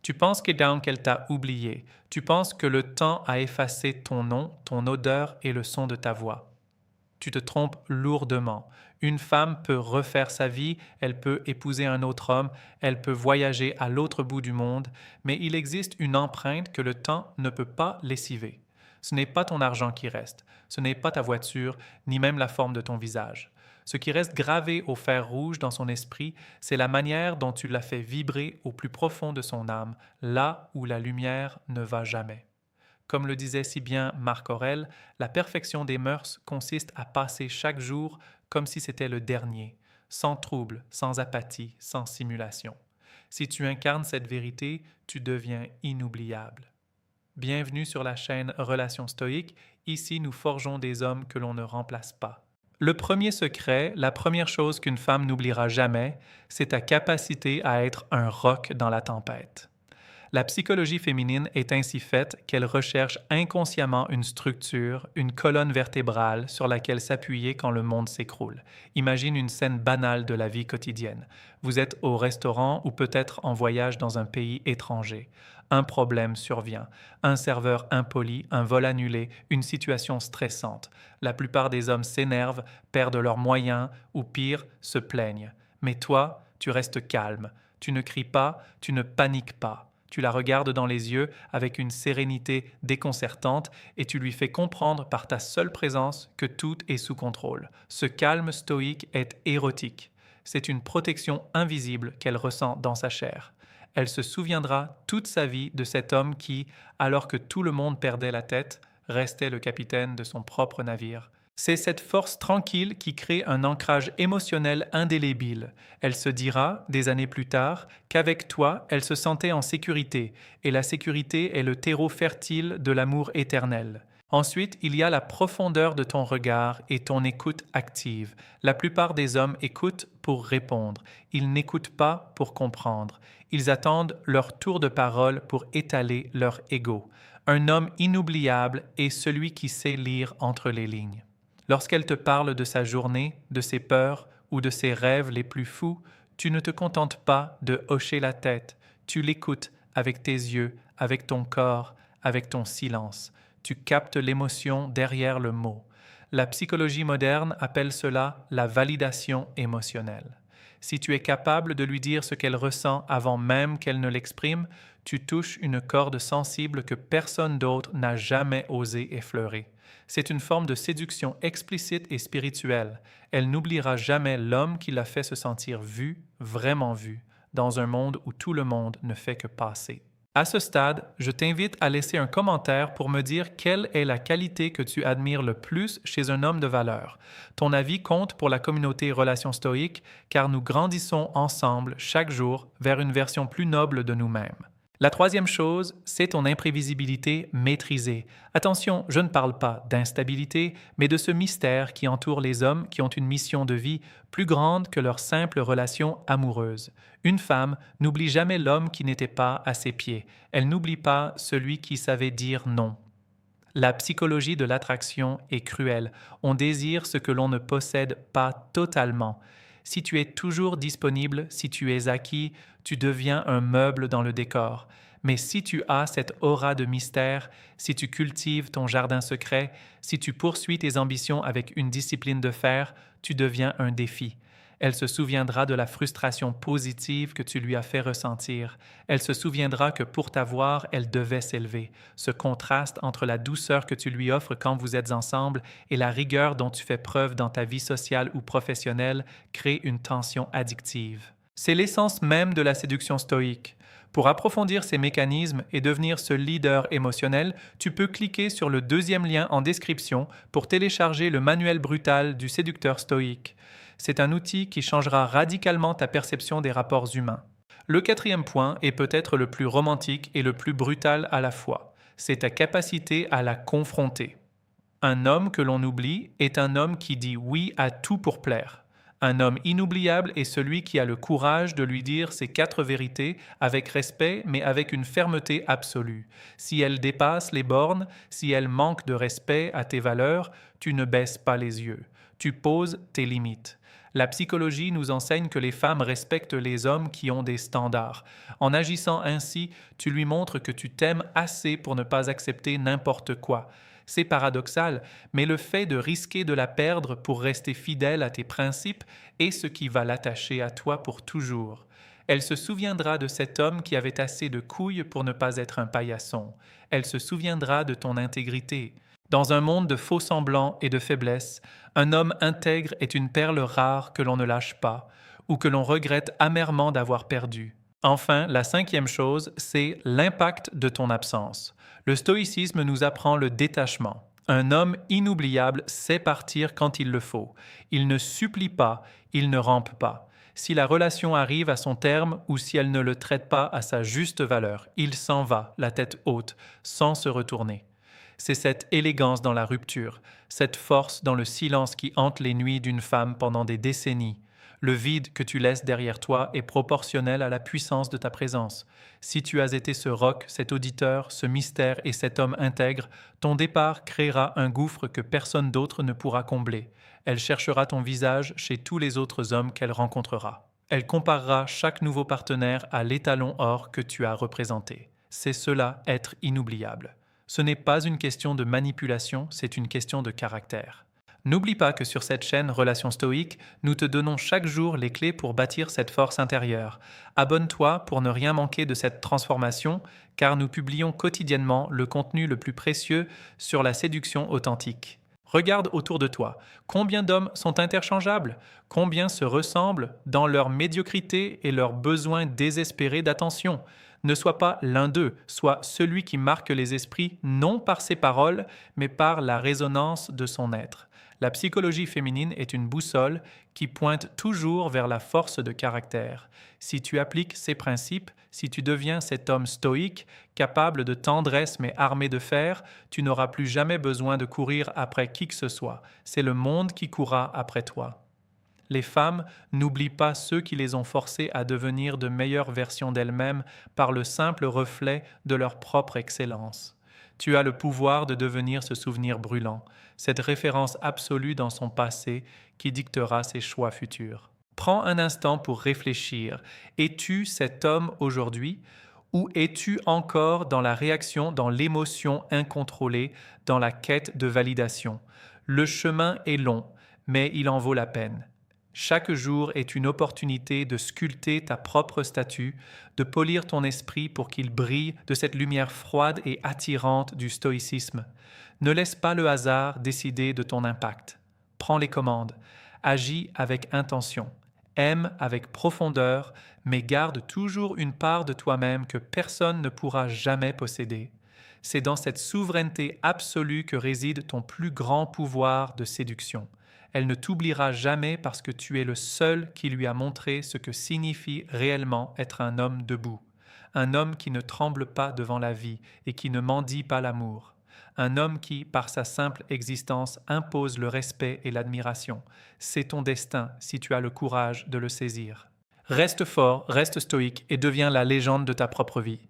Tu penses qu'elle t'a oublié. Tu penses que le temps a effacé ton nom, ton odeur et le son de ta voix. Tu te trompes lourdement. Une femme peut refaire sa vie, elle peut épouser un autre homme, elle peut voyager à l'autre bout du monde, mais il existe une empreinte que le temps ne peut pas lessiver. Ce n'est pas ton argent qui reste, ce n'est pas ta voiture, ni même la forme de ton visage. Ce qui reste gravé au fer rouge dans son esprit, c'est la manière dont tu l'as fait vibrer au plus profond de son âme, là où la lumière ne va jamais. Comme le disait si bien Marc Aurèle, la perfection des mœurs consiste à passer chaque jour comme si c'était le dernier, sans trouble, sans apathie, sans simulation. Si tu incarnes cette vérité, tu deviens inoubliable. Bienvenue sur la chaîne Relations stoïques. Ici, nous forgeons des hommes que l'on ne remplace pas. Le premier secret, la première chose qu'une femme n'oubliera jamais, c'est ta capacité à être un roc dans la tempête. La psychologie féminine est ainsi faite qu'elle recherche inconsciemment une structure, une colonne vertébrale sur laquelle s'appuyer quand le monde s'écroule. Imagine une scène banale de la vie quotidienne. Vous êtes au restaurant ou peut-être en voyage dans un pays étranger. Un problème survient. Un serveur impoli, un vol annulé, une situation stressante. La plupart des hommes s'énervent, perdent leurs moyens ou pire, se plaignent. Mais toi, tu restes calme. Tu ne cries pas, tu ne paniques pas. Tu la regardes dans les yeux avec une sérénité déconcertante et tu lui fais comprendre par ta seule présence que tout est sous contrôle. Ce calme stoïque est érotique. C'est une protection invisible qu'elle ressent dans sa chair. Elle se souviendra toute sa vie de cet homme qui, alors que tout le monde perdait la tête, restait le capitaine de son propre navire. C'est cette force tranquille qui crée un ancrage émotionnel indélébile. Elle se dira, des années plus tard, qu'avec toi, elle se sentait en sécurité, et la sécurité est le terreau fertile de l'amour éternel. Ensuite, il y a la profondeur de ton regard et ton écoute active. La plupart des hommes écoutent pour répondre. Ils n'écoutent pas pour comprendre. Ils attendent leur tour de parole pour étaler leur ego. Un homme inoubliable est celui qui sait lire entre les lignes. Lorsqu'elle te parle de sa journée, de ses peurs ou de ses rêves les plus fous, tu ne te contentes pas de hocher la tête, tu l'écoutes avec tes yeux, avec ton corps, avec ton silence. Tu captes l'émotion derrière le mot. La psychologie moderne appelle cela la validation émotionnelle. Si tu es capable de lui dire ce qu'elle ressent avant même qu'elle ne l'exprime, tu touches une corde sensible que personne d'autre n'a jamais osé effleurer. C'est une forme de séduction explicite et spirituelle. Elle n'oubliera jamais l'homme qui l'a fait se sentir vu, vraiment vu, dans un monde où tout le monde ne fait que passer. À ce stade, je t'invite à laisser un commentaire pour me dire quelle est la qualité que tu admires le plus chez un homme de valeur. Ton avis compte pour la communauté Relations stoïques car nous grandissons ensemble chaque jour vers une version plus noble de nous-mêmes. La troisième chose, c'est ton imprévisibilité maîtrisée. Attention, je ne parle pas d'instabilité, mais de ce mystère qui entoure les hommes qui ont une mission de vie plus grande que leur simple relation amoureuse. Une femme n'oublie jamais l'homme qui n'était pas à ses pieds. Elle n'oublie pas celui qui savait dire non. La psychologie de l'attraction est cruelle. On désire ce que l'on ne possède pas totalement. Si tu es toujours disponible, si tu es acquis, tu deviens un meuble dans le décor. Mais si tu as cette aura de mystère, si tu cultives ton jardin secret, si tu poursuis tes ambitions avec une discipline de fer, tu deviens un défi. Elle se souviendra de la frustration positive que tu lui as fait ressentir. Elle se souviendra que pour t'avoir, elle devait s'élever. Ce contraste entre la douceur que tu lui offres quand vous êtes ensemble et la rigueur dont tu fais preuve dans ta vie sociale ou professionnelle crée une tension addictive. C'est l'essence même de la séduction stoïque. Pour approfondir ces mécanismes et devenir ce leader émotionnel, tu peux cliquer sur le deuxième lien en description pour télécharger le manuel brutal du séducteur stoïque. C'est un outil qui changera radicalement ta perception des rapports humains. Le quatrième point est peut-être le plus romantique et le plus brutal à la fois. C'est ta capacité à la confronter. Un homme que l'on oublie est un homme qui dit oui à tout pour plaire. Un homme inoubliable est celui qui a le courage de lui dire ses 4 vérités avec respect mais avec une fermeté absolue. Si elle dépasse les bornes, si elle manque de respect à tes valeurs, tu ne baisses pas les yeux. Tu poses tes limites. La psychologie nous enseigne que les femmes respectent les hommes qui ont des standards. En agissant ainsi, tu lui montres que tu t'aimes assez pour ne pas accepter n'importe quoi. C'est paradoxal, mais le fait de risquer de la perdre pour rester fidèle à tes principes est ce qui va l'attacher à toi pour toujours. Elle se souviendra de cet homme qui avait assez de couilles pour ne pas être un paillasson. Elle se souviendra de ton intégrité. Dans un monde de faux-semblants et de faiblesse, un homme intègre est une perle rare que l'on ne lâche pas ou que l'on regrette amèrement d'avoir perdue. Enfin, la cinquième chose, c'est l'impact de ton absence. Le stoïcisme nous apprend le détachement. Un homme inoubliable sait partir quand il le faut. Il ne supplie pas, il ne rampe pas. Si la relation arrive à son terme ou si elle ne le traite pas à sa juste valeur, il s'en va, la tête haute, sans se retourner. C'est cette élégance dans la rupture, cette force dans le silence qui hante les nuits d'une femme pendant des décennies. Le vide que tu laisses derrière toi est proportionnel à la puissance de ta présence. Si tu as été ce roc, cet auditeur, ce mystère et cet homme intègre, ton départ créera un gouffre que personne d'autre ne pourra combler. Elle cherchera ton visage chez tous les autres hommes qu'elle rencontrera. Elle comparera chaque nouveau partenaire à l'étalon or que tu as représenté. C'est cela, être inoubliable. Ce n'est pas une question de manipulation, c'est une question de caractère. N'oublie pas que sur cette chaîne Relations Stoïques, nous te donnons chaque jour les clés pour bâtir cette force intérieure. Abonne-toi pour ne rien manquer de cette transformation, car nous publions quotidiennement le contenu le plus précieux sur la séduction authentique. Regarde autour de toi. Combien d'hommes sont interchangeables? Combien se ressemblent dans leur médiocrité et leur besoin désespéré d'attention? Ne sois pas l'un d'eux, sois celui qui marque les esprits non par ses paroles, mais par la résonance de son être. La psychologie féminine est une boussole qui pointe toujours vers la force de caractère. Si tu appliques ces principes, si tu deviens cet homme stoïque, capable de tendresse mais armé de fer, tu n'auras plus jamais besoin de courir après qui que ce soit. C'est le monde qui courra après toi. Les femmes n'oublient pas ceux qui les ont forcées à devenir de meilleures versions d'elles-mêmes par le simple reflet de leur propre excellence. Tu as le pouvoir de devenir ce souvenir brûlant, cette référence absolue dans son passé qui dictera ses choix futurs. Prends un instant pour réfléchir. Es-tu cet homme aujourd'hui ou es-tu encore dans la réaction, dans l'émotion incontrôlée, dans la quête de validation? Le chemin est long, mais il en vaut la peine. Chaque jour est une opportunité de sculpter ta propre statue, de polir ton esprit pour qu'il brille de cette lumière froide et attirante du stoïcisme. Ne laisse pas le hasard décider de ton impact. Prends les commandes, agis avec intention, aime avec profondeur, mais garde toujours une part de toi-même que personne ne pourra jamais posséder. C'est dans cette souveraineté absolue que réside ton plus grand pouvoir de séduction. Elle ne t'oubliera jamais parce que tu es le seul qui lui a montré ce que signifie réellement être un homme debout. Un homme qui ne tremble pas devant la vie et qui ne mendie pas l'amour. Un homme qui, par sa simple existence, impose le respect et l'admiration. C'est ton destin si tu as le courage de le saisir. Reste fort, reste stoïque et deviens la légende de ta propre vie.